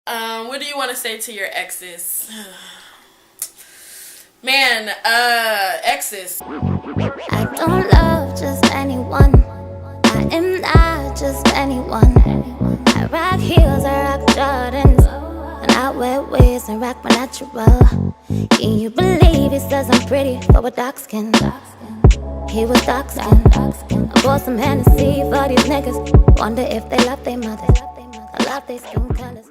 What do you want to say to your exes? Man, exes. I don't love just anyone. I am not just anyone. I rock heels, I rock Jordans, and I wear wigs and rock my natural. Can you believe he says I'm pretty for a dark skin? He was dark skin. I bought some Hennessy for these niggas. Wonder if they love their mothers. I love their skin colors.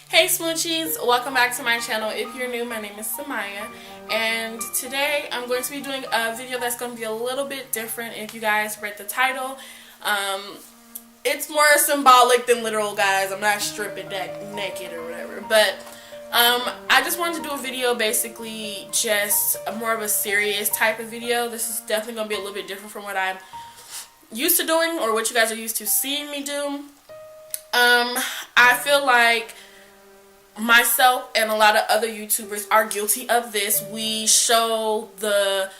Hey Smoochies, welcome back to my channel. If you're new, my name is Semyia, and today I'm going to be doing a video that's going to be a little bit different. If you guys read the title, it's more symbolic than literal, guys. I'm not stripping naked or whatever, but I just wanted to do a video, basically just more of a serious type of video. This is definitely going to be a little bit different from what I'm used to doing or what you guys are used to seeing me do. I feel like myself and a lot of other YouTubers are guilty of this. We show the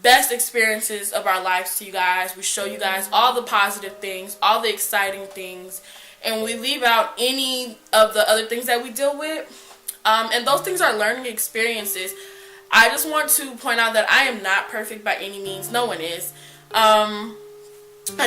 best experiences of our lives to you guys. We show you guys all the positive things, all the exciting things, and we leave out any of the other things that we deal with. And those things are learning experiences. I just want to point out that I am not perfect by any means. No one is. I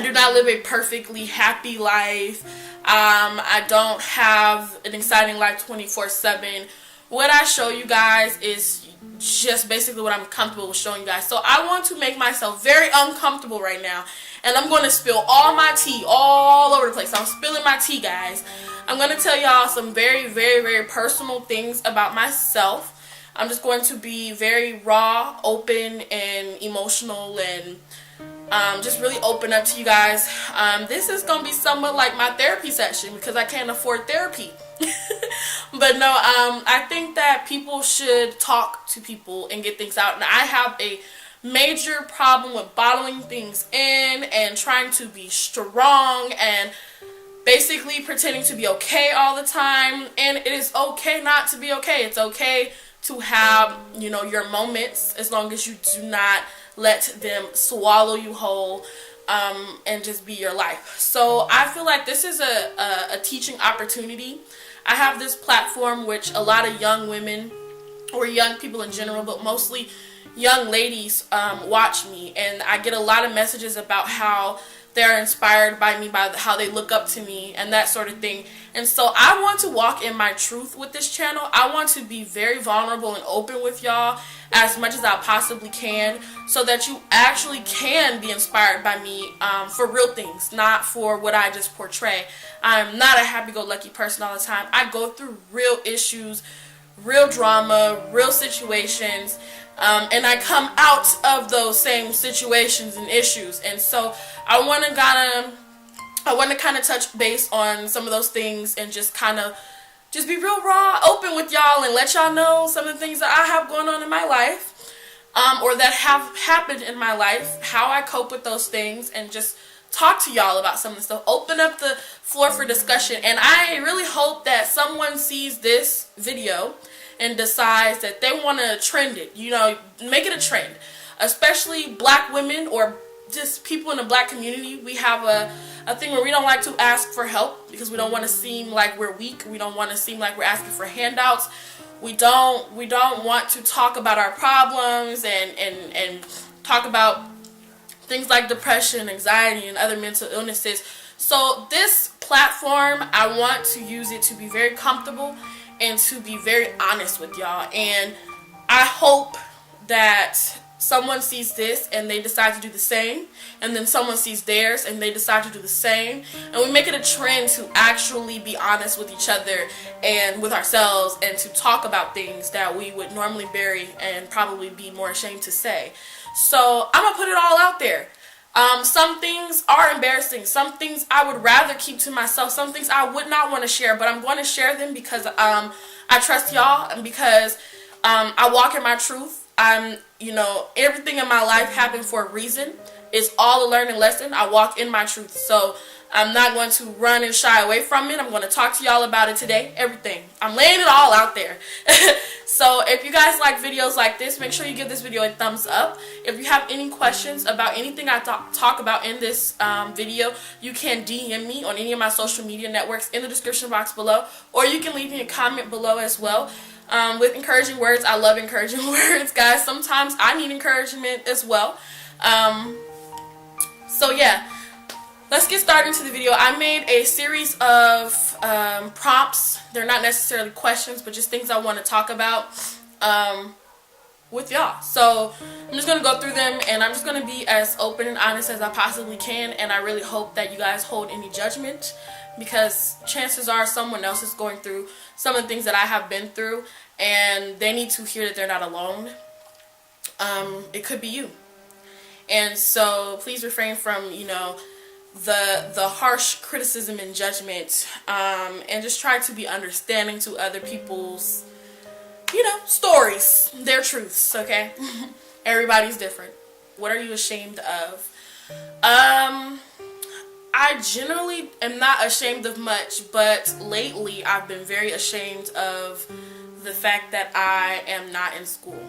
do not live a perfectly happy life. I don't have an exciting life 24/7. What I show you guys is just basically what I'm comfortable with showing you guys. So I want to make myself very uncomfortable right now, and I'm going to spill all my tea all over the place. I'm spilling my tea, guys. I'm going to tell y'all some very, very, very personal things about myself. I'm just going to be very raw, open, and emotional, and just really open up to you guys. This is going to be somewhat like my therapy session because I can't afford therapy. But no, I think that people should talk to people and get things out. And I have a major problem with bottling things in and trying to be strong and basically pretending to be okay all the time. And it is okay not to be okay. It's okay to have, you know, your moments, as long as you do not let them swallow you whole, and just be your life. So I feel like this is a teaching opportunity. I have this platform which a lot of young women, or young people in general, but mostly young ladies watch me, and I get a lot of messages about how they're inspired by me, by how they look up to me and that sort of thing. And so I want to walk in my truth with this channel. I want to be very vulnerable and open with y'all as much as I possibly can, so that you actually can be inspired by me for real things, not for what I just portray. I'm not a happy-go-lucky person all the time. I go through real issues, real drama, real situations, and I come out of those same situations and issues. And so I want to kind of touch base on some of those things and just be real raw, open with y'all, and let y'all know some of the things that I have going on in my life, or that have happened in my life, how I cope with those things, and just talk to y'all about some of the stuff. Open up the floor for discussion. And I really hope that someone sees this video and decides that they want to trend it, you know, make it a trend. Especially black women or just people in the black community. We have a thing where we don't like to ask for help because we don't want to seem like we're weak. We don't want to seem like we're asking for handouts. We don't want to talk about our problems and talk about things like depression, anxiety, and other mental illnesses. So this platform, I want to use it to be very comfortable and to be very honest with y'all. And I hope that someone sees this and they decide to do the same, and then someone sees theirs and they decide to do the same, and we make it a trend to actually be honest with each other and with ourselves, and to talk about things that we would normally bury and probably be more ashamed to say. So I'm gonna put it all out there. Some things are embarrassing. Some things I would rather keep to myself. Some things I would not want to share, but I'm going to share them because I trust y'all, and because I walk in my truth. You know, everything in my life happened for a reason. It's all a learning lesson. I walk in my truth. So I'm not going to run and shy away from it. I'm going to talk to y'all about it today. Everything. I'm laying it all out there. So if you guys like videos like this, make sure you give this video a thumbs up. If you have any questions about anything I talk about in this video, you can DM me on any of my social media networks in the description box below, or you can leave me a comment below as well. With encouraging words. I love encouraging words, guys. Sometimes I need encouragement as well. So yeah, let's get started into the video. I made a series of prompts. They're not necessarily questions, but just things I want to talk about with y'all. So I'm just going to go through them, and I'm just going to be as open and honest as I possibly can, and I really hope that you guys hold any judgment, because chances are someone else is going through some of the things that I have been through, and they need to hear that they're not alone. It could be you. And so please refrain from, you know, the harsh criticism and judgment, and just try to be understanding to other people's, you know, stories, their truths, okay? Everybody's different. What are you ashamed of? I generally am not ashamed of much, but lately I've been very ashamed of the fact that I am not in school.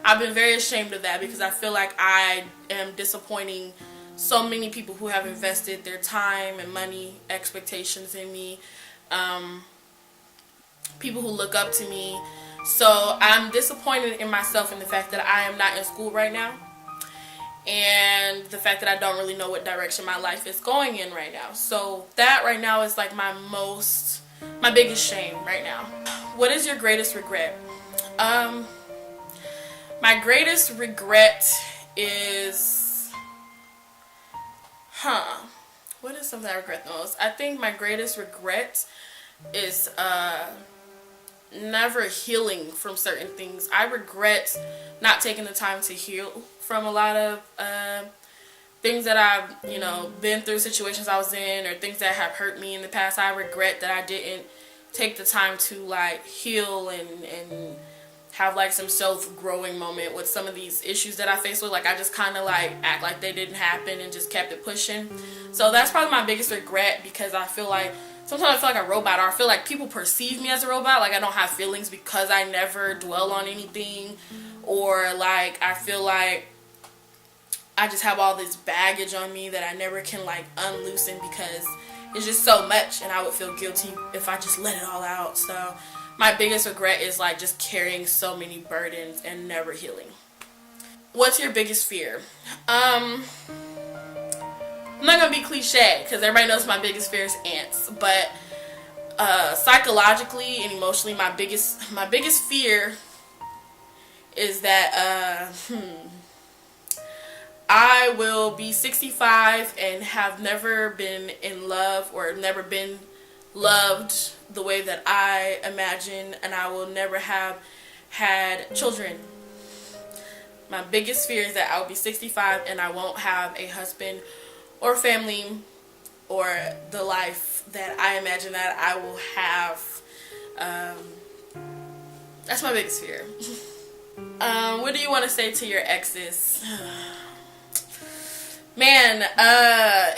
I've been very ashamed of that because I feel like I am disappointing so many people who have invested their time and money, expectations in me, people who look up to me. So I'm disappointed in myself in the fact that I am not in school right now, and the fact that I don't really know what direction my life is going in right now. So that right now is like my biggest shame right now. What is your greatest regret? My greatest regret is, what is something I regret the most? I think my greatest regret is never healing from certain things. I regret not taking the time to heal from a lot of things that I've, you know, been through, situations I was in, or things that have hurt me in the past. I regret that I didn't take the time to like heal and have like some self-growing moment with some of these issues that I faced with. Like I just kind of like act like they didn't happen and just kept it pushing. So that's probably my biggest regret, because I feel like sometimes I feel like a robot, or I feel like people perceive me as a robot, like I don't have feelings because I never dwell on anything, or like I feel like I just have all this baggage on me that I never can like unloosen because it's just so much, and I would feel guilty if I just let it all out. So my biggest regret is like just carrying so many burdens and never healing. What's your biggest fear? I'm not gonna be cliche because everybody knows my biggest fear is ants, but psychologically and emotionally, my biggest fear is that I will be 65 and have never been in love, or never been loved the way that I imagine, and I will never have had children. My biggest fear is that I will be 65 and I won't have a husband or family or the life that I imagine that I will have. That's my biggest fear. What do you want to say to your exes? Man,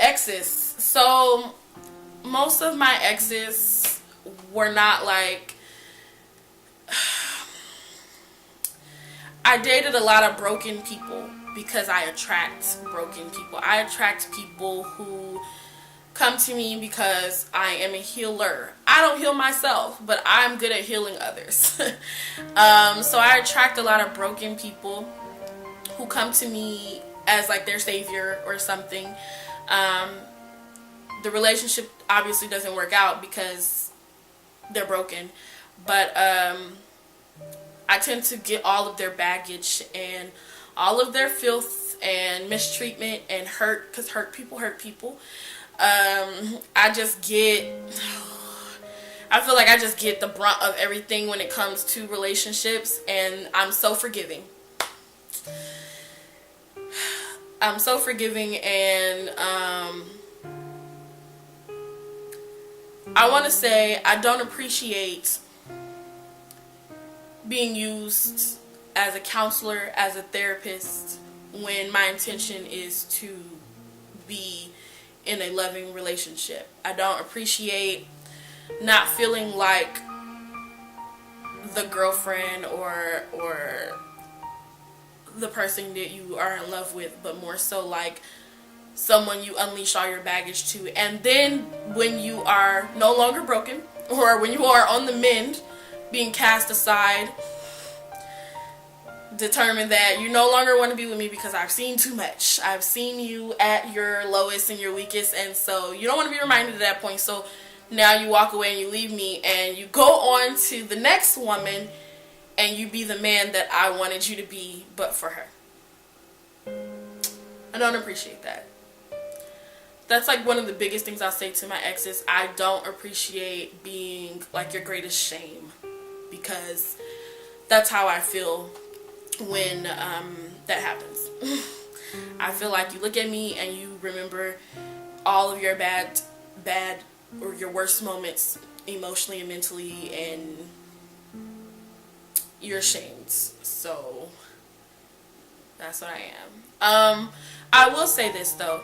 exes. So most of my exes were not like, I dated a lot of broken people because I attract broken people. I attract people who come to me because I am a healer. I don't heal myself, but I'm good at healing others. So I attract a lot of broken people who come to me as like their savior or something. The relationship obviously doesn't work out because they're broken, but I tend to get all of their baggage and all of their filth and mistreatment and hurt, because hurt people. I feel like I just get the brunt of everything when it comes to relationships, and I'm so forgiving. And I want to say I don't appreciate being used as a counselor, as a therapist, when my intention is to be in a loving relationship. I don't appreciate not feeling like the girlfriend or the person that you are in love with, but more so like someone you unleash all your baggage to. And then when you are no longer broken, or when you are on the mend, being cast aside, determine that you no longer want to be with me because I've seen too much. I've seen you at your lowest and your weakest, and so you don't want to be reminded at that point. So now you walk away and you leave me and you go on to the next woman and you be the man that I wanted you to be, but for her. I don't appreciate that. That's like one of the biggest things I'll say to my exes. I don't appreciate being like your greatest shame, because that's how I feel when that happens. I feel like you look at me and you remember all of your bad or your worst moments emotionally and mentally, and you're ashamed. So that's what I am. I will say this though,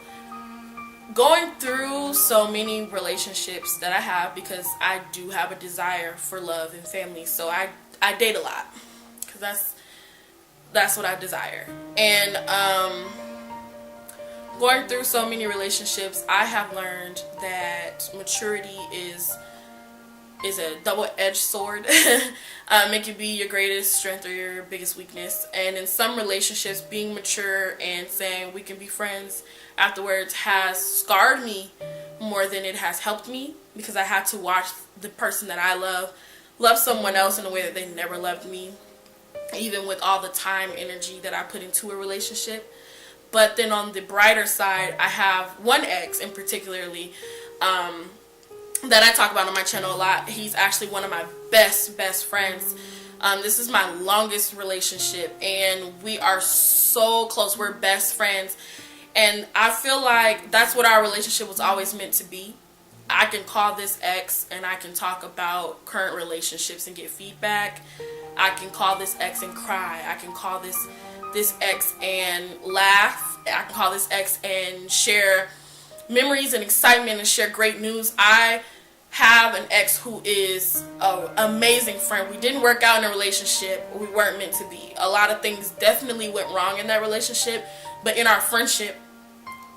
going through so many relationships that I have, because I do have a desire for love and family, so I date a lot, because that's what I desire. And going through so many relationships, I have learned that maturity is a double-edged sword. It can be your greatest strength or your biggest weakness. And in some relationships, being mature and saying we can be friends afterwards has scarred me more than it has helped me, because I had to watch the person that I love someone else in a way that they never loved me, even with all the time, energy that I put into a relationship. But then on the brighter side, I have one ex in particularly that I talk about on my channel a lot. He's actually one of my best friends. This is my longest relationship, and we are so close. We're best friends, and I feel like that's what our relationship was always meant to be. I can call this ex and I can talk about current relationships and get feedback. I can call this ex and cry. I can call this ex and laugh. I can call this ex and share memories and excitement and share great news. I have an ex who is an amazing friend. We didn't work out in a relationship. We weren't meant to be. A lot of things definitely went wrong in that relationship, but in our friendship,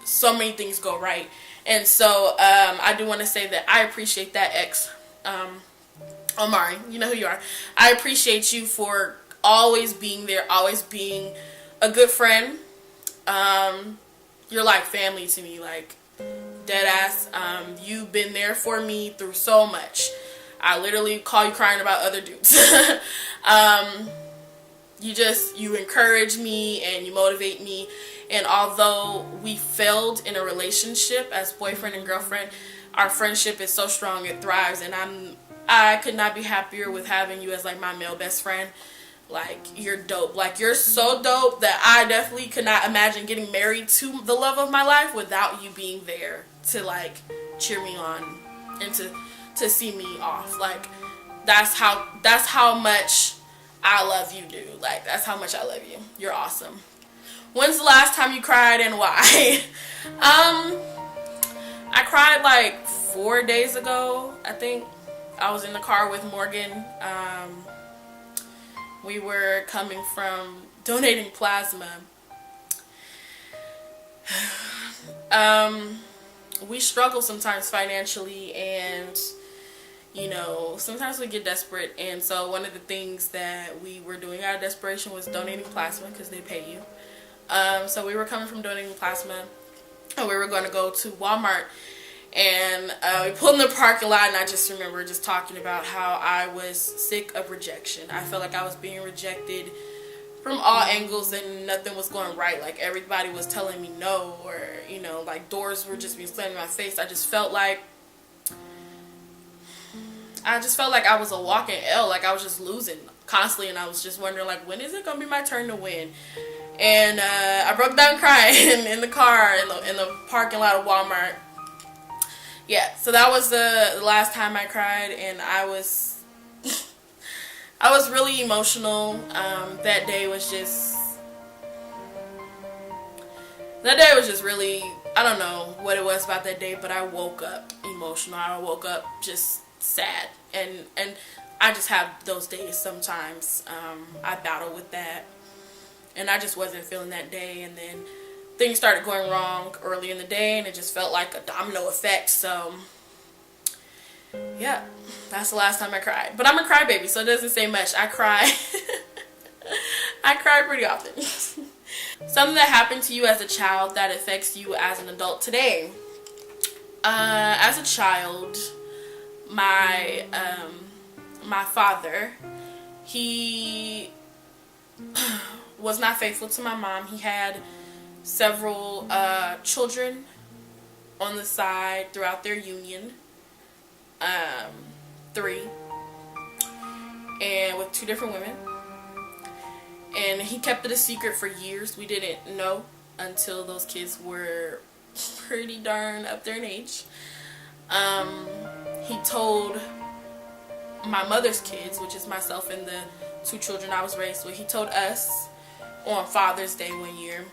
so many things go right. And so I do want to say that I appreciate that ex. Omari, you know who you are. I appreciate you for always being there, always being a good friend. You're like family to me, like dead ass. You've been there for me through so much. I literally call you crying about other dudes. You encourage me and you motivate me. And although we failed in a relationship as boyfriend and girlfriend, our friendship is so strong, it thrives, and I could not be happier with having you as like my male best friend. Like, you're dope. Like, you're so dope that I definitely could not imagine getting married to the love of my life without you being there to like cheer me on and to see me off. Like, that's how much I love you, dude. Like, that's how much I love you. You're awesome. When's the last time you cried and why? I cried like 4 days ago, I think. I was in the car with Morgan. We were coming from donating plasma. We struggle sometimes financially, and you know, sometimes we get desperate. And so one of the things that we were doing out of desperation was donating plasma, because they pay you. So we were coming from donating plasma, and we were going to go to Walmart, and we pulled in the parking lot, and I just remember just talking about how I was sick of rejection. I felt like I was being rejected from all angles, and nothing was going right. Like, everybody was telling me no, or you know, like doors were just being slammed in my face. I just felt like I was a walking L. Like, I was just losing constantly, and I was just wondering, like, when is it gonna be my turn to win? And I broke down crying in the car in the parking lot of Walmart. Yeah, so that was the last time I cried, and I was really emotional. That day was just really I don't know what it was about that day, but I woke up emotional. I woke up just sad, and I just have those days sometimes. I battle with that, and I just wasn't feeling that day, and then things started going wrong early in the day, and it just felt like a domino effect. So yeah, that's the last time I cried. But I'm a crybaby, so it doesn't say much. I cry. I cry pretty often. Something that happened to you as a child that affects you as an adult today. As a child, my father, he was not faithful to my mom. He had several children on the side throughout their union. 3, and with 2 different women, and he kept it a secret for years. We didn't know until those kids were pretty darn up there in age. He told my mother's kids, which is myself and the 2 children I was raised with, he told us on Father's Day one year,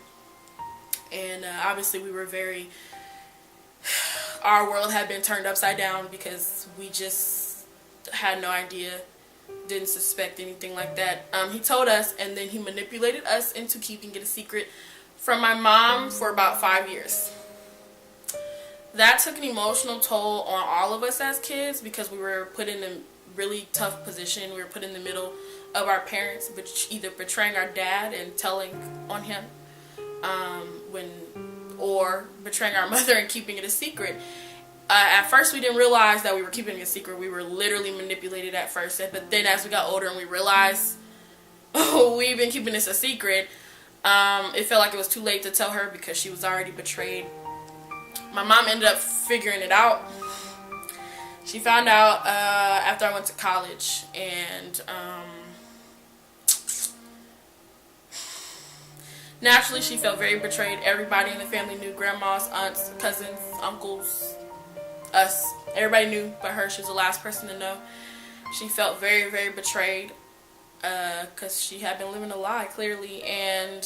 and obviously we were very, our world had been turned upside down because we just had no idea, didn't suspect anything like that. He told us, and then he manipulated us into keeping it a secret from my mom for about 5 years. That took an emotional toll on all of us as kids because we were put in a really tough position. We were put in the middle of our parents, either betraying our dad and telling on him, or betraying our mother and keeping it a secret. At first, we didn't realize that we were keeping it a secret. We were literally manipulated at first. But then as we got older and we realized, oh, we've been keeping this a secret, it felt like it was too late to tell her because she was already betrayed. My mom ended up figuring it out. She found out after I went to college, and naturally she felt very betrayed. Everybody in the family knew, grandmas, aunts, cousins, uncles, us. Everybody knew but her. She was the last person to know. She felt very, very betrayed because she had been living a lie, clearly, and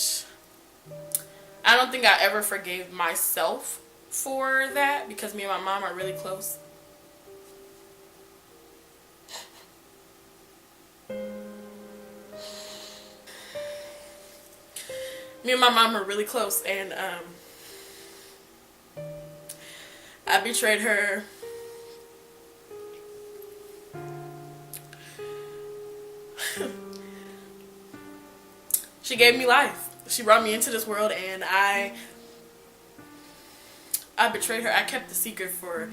I don't think I ever forgave myself for that because me and my mom are really close. Me and my mom are really close, and I betrayed her. She gave me life. She brought me into this world, and I betrayed her. I kept the secret for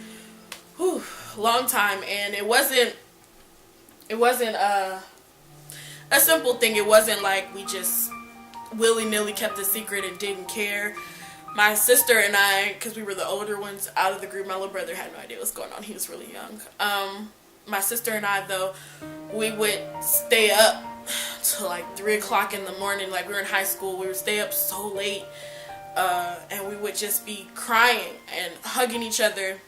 a long time, and it wasn't a simple thing. It wasn't like we just willy-nilly kept the secret and didn't care. My sister and I, because we were the older ones out of the group, my little brother had no idea what was going on. He was really young. My sister and I, though, we would stay up till like 3 o'clock in the morning. Like, we were in high school. We would stay up so late, and we would just be crying and hugging each other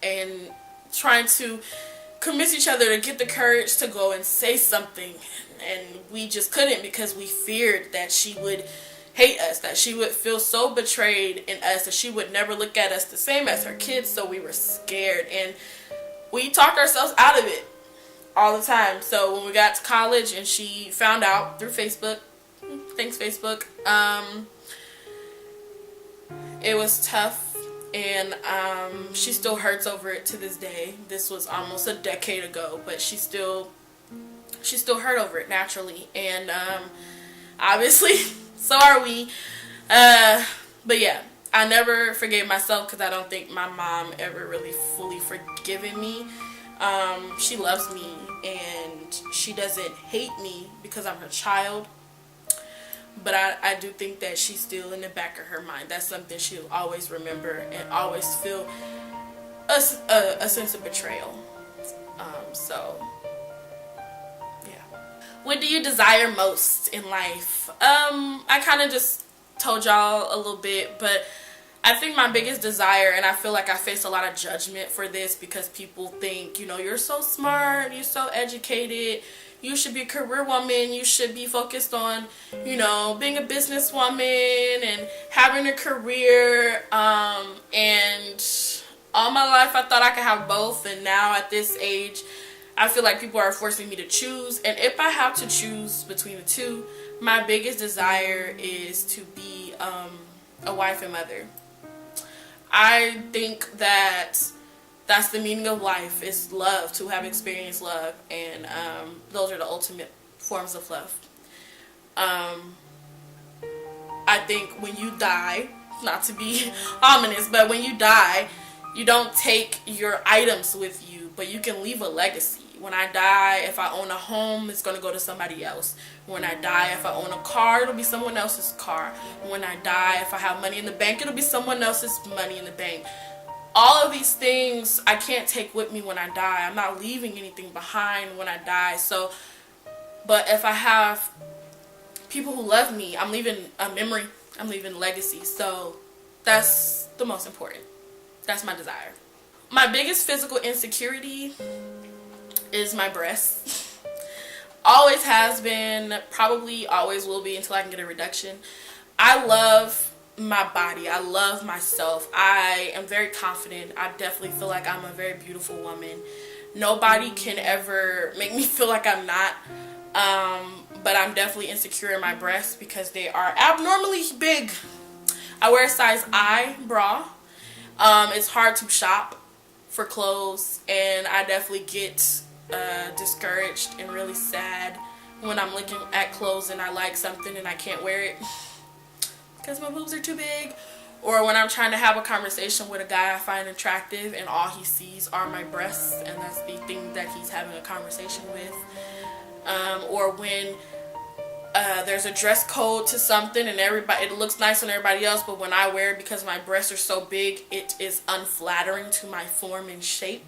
and trying to convince each other to get the courage to go and say something. And we just couldn't because we feared that she would hate us, that she would feel so betrayed in us, that she would never look at us the same as her kids. So we were scared, and we talked ourselves out of it all the time. So when we got to college and she found out through Facebook, thanks Facebook, it was tough, and she still hurts over it to this day. This was almost a decade ago, but she still hurt over it naturally, and obviously so are we. But yeah, I never forgave myself because I don't think my mom ever really fully forgiven me. She loves me, and she doesn't hate me because I'm her child, but I do think that she's still in the back of her mind. That's something she'll always remember and always feel a sense of betrayal. So what do you desire most in life? I kind of just told y'all a little bit, but I think my biggest desire, and I feel like I face a lot of judgment for this because people think, you know, you're so smart, you're so educated, you should be a career woman, you should be focused on, you know, being a businesswoman and having a career. And all my life I thought I could have both, and now at this age I feel like people are forcing me to choose. And if I have to choose between the two, my biggest desire is to be a wife and mother. I think that that's the meaning of life, is love, to have experienced love, and those are the ultimate forms of love. I think when you die, not to be ominous, but when you die, you don't take your items with you, but you can leave a legacy. When I die, if I own a home, it's going to go to somebody else. When I die, if I own a car, it'll be someone else's car. When I die, if I have money in the bank, it'll be someone else's money in the bank. All of these things I can't take with me when I die. I'm not leaving anything behind when I die. So, but if I have people who love me, I'm leaving a memory. I'm leaving a legacy. So that's the most important. That's my desire. My biggest physical insecurity is my breasts. Always has been, probably always will be until I can get a reduction. I love my body. I love myself. I am very confident. I definitely feel like I'm a very beautiful woman. Nobody can ever make me feel like I'm not. But I'm definitely insecure in my breasts because they are abnormally big. I wear a size I bra. It's hard to shop for clothes, and I definitely get discouraged and really sad when I'm looking at clothes and I like something and I can't wear it because my boobs are too big, or when I'm trying to have a conversation with a guy I find attractive and all he sees are my breasts and that's the thing that he's having a conversation with, or when there's a dress code to something and it looks nice on everybody else, but when I wear it because my breasts are so big, it is unflattering to my form and shape.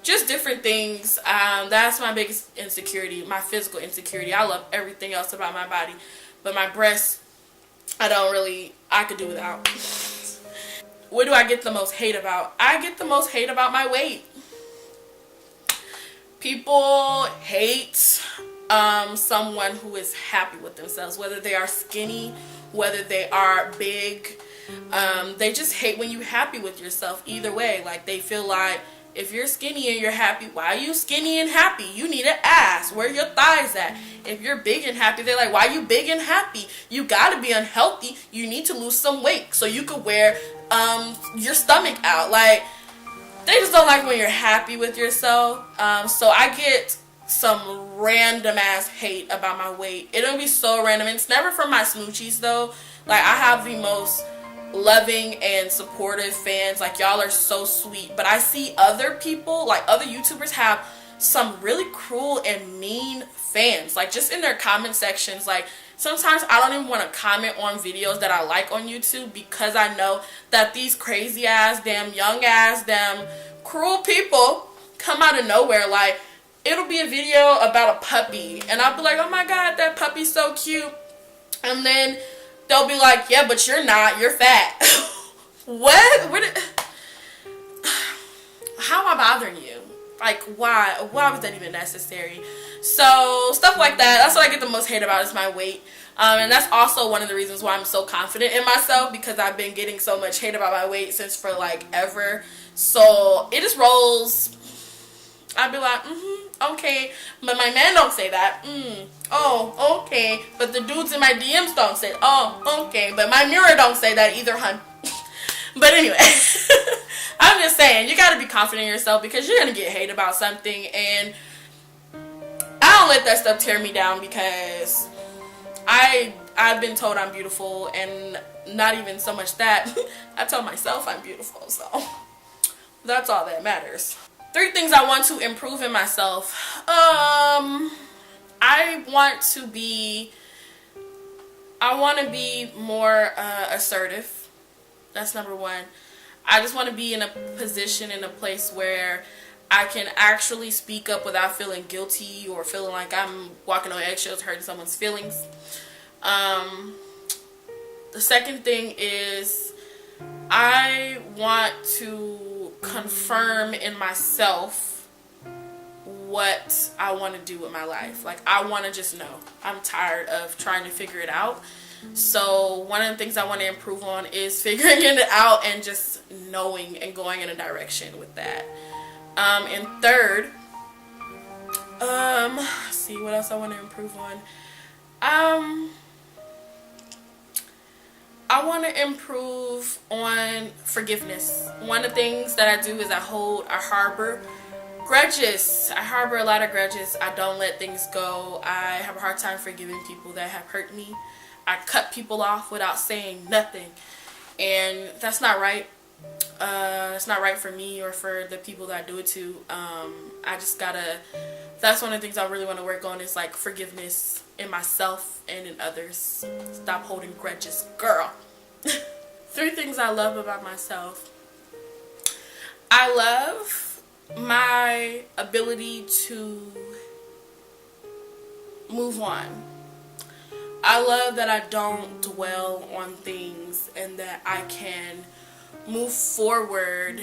Just different things. That's my biggest insecurity, my physical insecurity. I love everything else about my body, but my breasts, I could do without. What do I get the most hate about? I get the most hate about my weight. People hate someone who is happy with themselves, whether they are skinny, whether they are big. They just hate when you're happy with yourself. Either way, like, they feel like if you're skinny and you're happy, why are you skinny and happy? You need an ass. Where are your thighs at? If you're big and happy, they're like, why are you big and happy? You gotta be unhealthy. You need to lose some weight so you could wear your stomach out. Like, they just don't like when you're happy with yourself. So I get some random ass hate about my weight. It'll be so random. It's never from my smoochies though. Like, I have the most loving and supportive fans. Like, y'all are so sweet. But I see other people, like other YouTubers, have some really cruel and mean fans, like just in their comment sections. Like, sometimes I don't even want to comment on videos that I like on YouTube because I know that these crazy ass, damn young ass, damn cruel people come out of nowhere. Like, it'll be a video about a puppy and I'll be like, oh my god, that puppy's so cute, and then they'll be like, yeah, but you're not, you're fat. What how am I bothering you? Like, why was that even necessary? So stuff like that, that's what I get the most hate about, is my weight. And that's also one of the reasons why I'm so confident in myself, because I've been getting so much hate about my weight since for like ever. So it just rolls. I'd be like, okay, but my man don't say that. Oh, okay, but the dudes in my DMs don't say, oh, okay, but my mirror don't say that either, hun. But anyway, I'm just saying, you gotta be confident in yourself because you're gonna get hate about something, and I don't let that stuff tear me down, because I've been told I'm beautiful, and not even so much that, I tell myself I'm beautiful, so that's all that matters. 3 things I want to improve in myself. I want to be more assertive. That's number 1. I just want to be in a position, in a place where I can actually speak up without feeling guilty or feeling like I'm walking on eggshells, hurting someone's feelings. The second thing is I want to confirm in myself what I want to do with my life. Like, I want to just know. I'm tired of trying to figure it out. So one of the things I want to improve on is figuring it out and just knowing and going in a direction with that. And third, see what else I want to improve on. I want to improve on forgiveness. One of the things that I do is I harbor grudges. I harbor a lot of grudges. I don't let things go. I have a hard time forgiving people that have hurt me. I cut people off without saying nothing. And that's not right. It's not right for me or for the people that I do it to. That's one of the things I really want to work on, is like forgiveness in myself and in others. Stop holding grudges, girl. 3 things I love about myself. I love my ability to move on. I love that I don't dwell on things and that I can move forward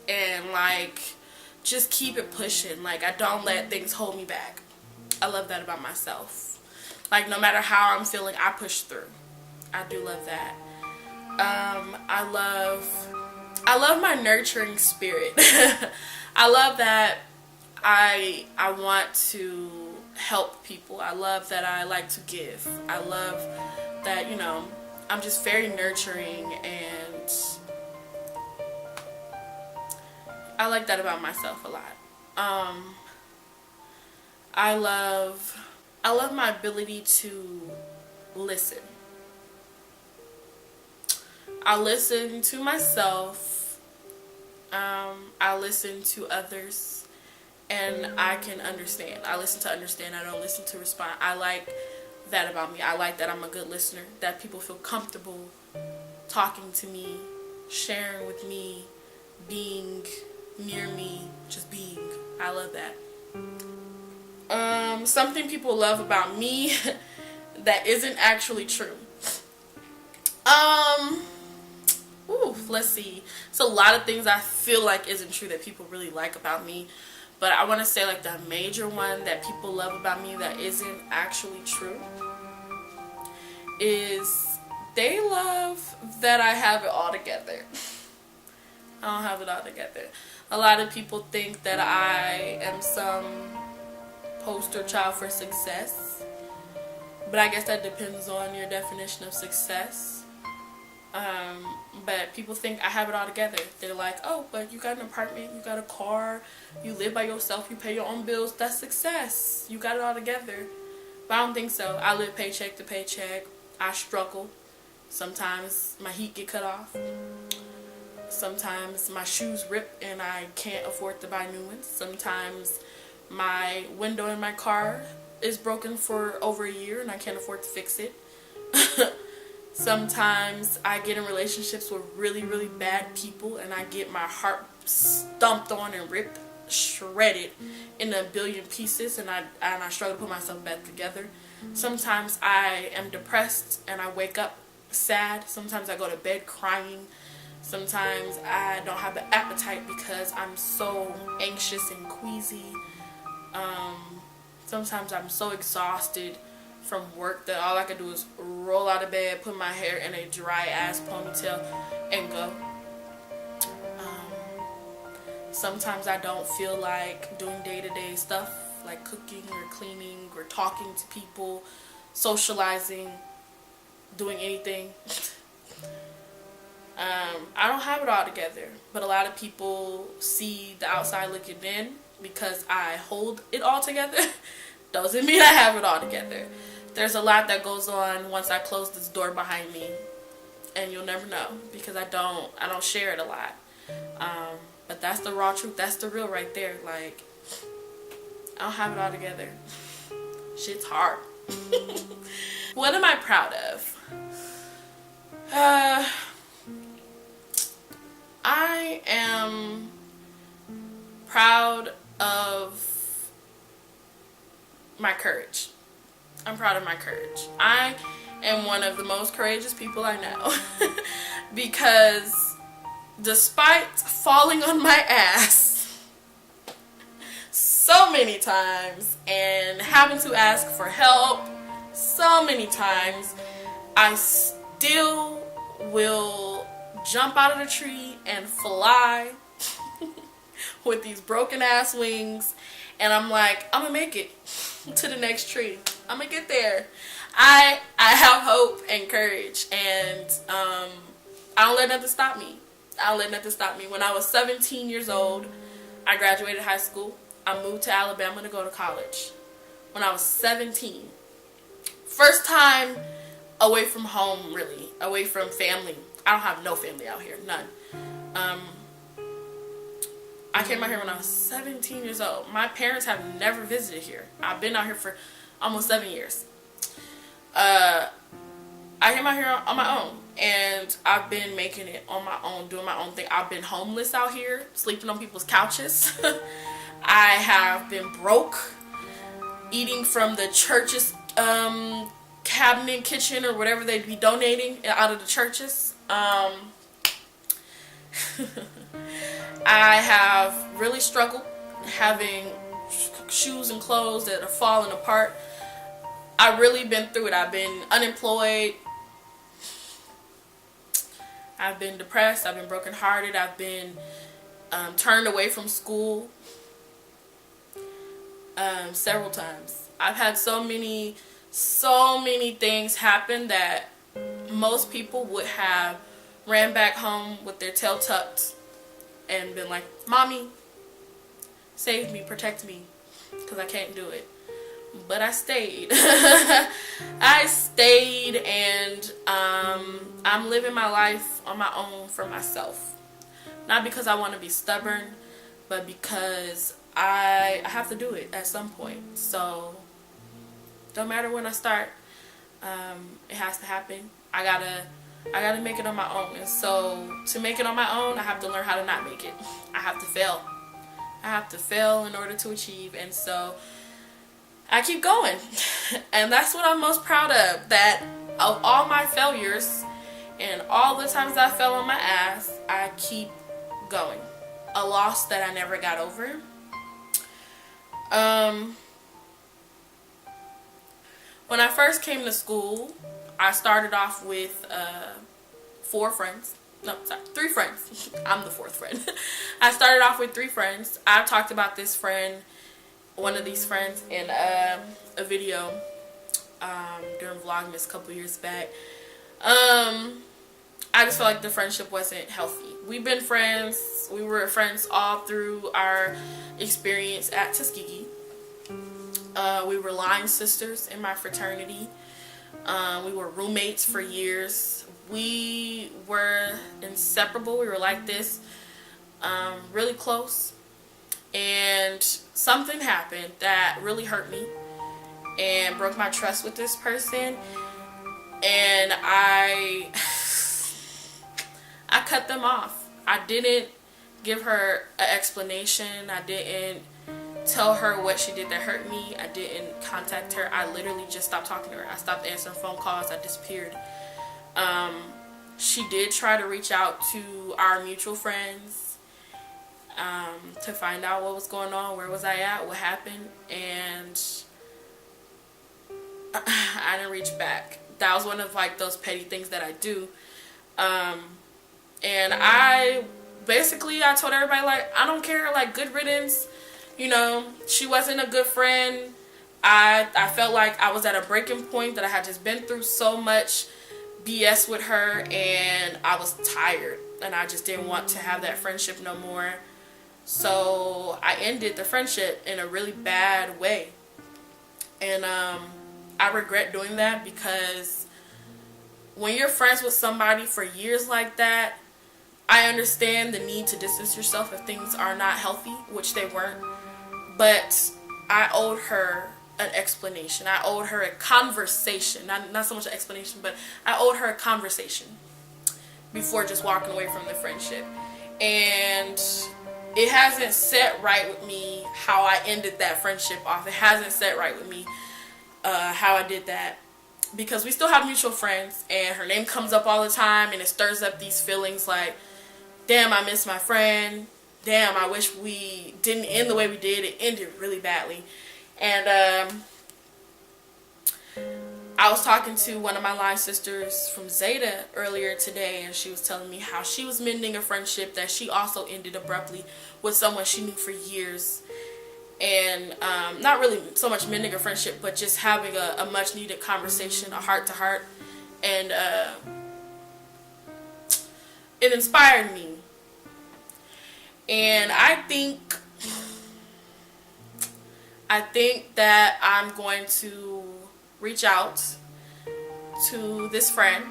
and like just keep it pushing. Like, I don't let things hold me back. I love that about myself. Like, no matter how I'm feeling, I push through. I do love that. I love my nurturing spirit. I love that I want to help people. I love that I like to give. I love that, you know, I'm just very nurturing, and I like that about myself a lot. I love my ability to listen. I listen to myself. I listen to others, and I can understand. I listen to understand. I don't listen to respond. I like that about me. I like that I'm a good listener, that people feel comfortable talking to me, sharing with me, being near me, just being. I love that. Something people love about me that isn't actually true. Let's see. It's a lot of things I feel like isn't true that people really like about me. But I want to say, like, the major one that people love about me that isn't actually true is they love that I have it all together. I don't have it all together. A lot of people think that I am some poster child for success. But I guess that depends on your definition of success. But people think I have it all together. They're like, oh, but you got an apartment, you got a car, you live by yourself, you pay your own bills. That's success. You got it all together. But I don't think so. I live paycheck to paycheck. I struggle. Sometimes my heat get cut off. Sometimes my shoes rip and I can't afford to buy new ones. Sometimes my window in my car is broken for over a year and I can't afford to fix it. Sometimes I get in relationships with really, really bad people and I get my heart stomped on and ripped, shredded in a billion pieces, and I struggle to put myself back together. Sometimes I am depressed and I wake up sad. Sometimes I go to bed crying. Sometimes I don't have the appetite because I'm so anxious and queasy. Sometimes I'm so exhausted from work that all I can do is roll out of bed, put my hair in a dry ass ponytail and go. Sometimes I don't feel like doing day-to-day stuff like cooking or cleaning or talking to people, socializing, doing anything. I don't have it all together, but a lot of people see the outside looking in because I hold it all together. Doesn't mean I have it all together. There's a lot that goes on once I close this door behind me, and you'll never know because I don't share it a lot. But that's the raw truth. That's the real right there. Like, I don't have it all together. Shit's hard. What am I proud of? I am proud of my courage. I'm proud of my courage. I am one of the most courageous people I know because despite falling on my ass so many times and having to ask for help so many times, I still will jump out of the tree and fly with these broken ass wings, and I'm like, I'm gonna make it to the next tree. I'm gonna get there. I have hope and courage, and I don't let nothing stop me. I don't let nothing stop me. When I was 17 years old, I graduated high school. I moved to Alabama to go to college. When I was 17. First time away from home, really. Away from family. I don't have no family out here. None. I came out here when I was 17 years old. My parents have never visited here. I've been out here for almost 7 years. I came out here on my own. And I've been making it on my own, doing my own thing. I've been homeless out here, sleeping on people's couches. I have been broke, eating from the church's cabinet, kitchen, or whatever they'd be donating out of the churches. I have really struggled having shoes and clothes that are falling apart. I've really been through it. I've been unemployed. I've been depressed. I've been brokenhearted. I've been turned away from school several times. I've had so many things happen that most people would have ran back home with their tail tucked and been like, Mommy, save me, protect me, because I can't do it. But I stayed. I stayed, and I'm living my life on my own for myself. Not because I want to be stubborn, but because I have to do it at some point. So, don't matter when I start, it has to happen. I gotta make it on my own. And so, to make it on my own, I have to learn how to not make it. I have to fail. I have to fail in order to achieve. And so, I keep going. And that's what I'm most proud of. That of all my failures and all the times I fell on my ass, I keep going. A loss that I never got over. When I first came to school, I started off with 3 friends. I'm the 4th friend. I started off with 3 friends. I've talked about this friend, one of these friends, in a video during Vlogmas a couple years back. I just felt like the friendship wasn't healthy. We've been friends. We were friends all through our experience at Tuskegee. We were line sisters in my fraternity. We were roommates for years. We were inseparable. We were like this, really close. And something happened that really hurt me and broke my trust with this person. And I cut them off. I didn't give her an explanation. I didn't tell her what she did that hurt me. I didn't contact her. I literally just stopped talking to her. I stopped answering phone calls. I disappeared. She did try to reach out to our mutual friends to find out what was going on, where was I at, what happened, and I didn't reach back. That was one of like those petty things that I do. And I told everybody, like, I don't care, like, good riddance. You know, she wasn't a good friend. I felt like I was at a breaking point, that I had just been through so much BS with her, and I was tired, and I just didn't want to have that friendship no more. So I ended the friendship in a really bad way. And I regret doing that, because when you're friends with somebody for years like that, I understand the need to distance yourself if things are not healthy, which they weren't. But I owed her an explanation. I owed her a conversation. Not so much an explanation, but I owed her a conversation before just walking away from the friendship. And it hasn't set right with me how I ended that friendship off. It hasn't set right with me how I did that. Because we still have mutual friends, and her name comes up all the time, and it stirs up these feelings like, damn, I miss my friend. Damn, I wish we didn't end the way we did. It ended really badly. And I was talking to one of my line sisters from Zeta earlier today, and she was telling me how she was mending a friendship that she also ended abruptly with someone she knew for years. And not really so much mending a friendship, but just having a much needed conversation, a heart to heart. And it inspired me. And I think that I'm going to reach out to this friend,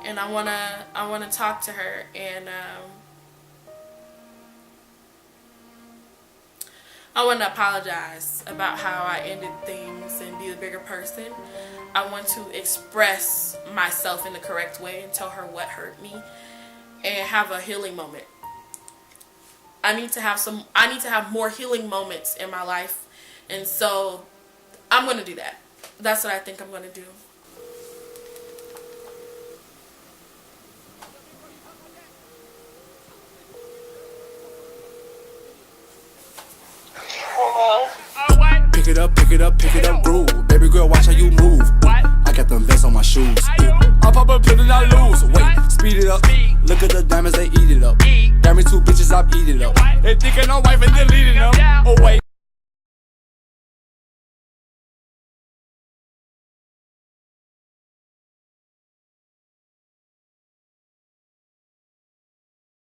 and I wanna talk to her, and I want to apologize about how I ended things and be the bigger person. I want to express myself in the correct way and tell her what hurt me and have a healing moment. I need to have more healing moments in my life, and so I'm going to do that. That's what I think I'm going to do. Pick it up, groove. Baby girl, watch how you move. I got them vests on my shoes. I pop up, put it, I lose. Wait, speed it up. Look at the diamonds, they eat it up. Got me 2 bitches, I eat it up. They thinking I'm wife and deleting them. Oh,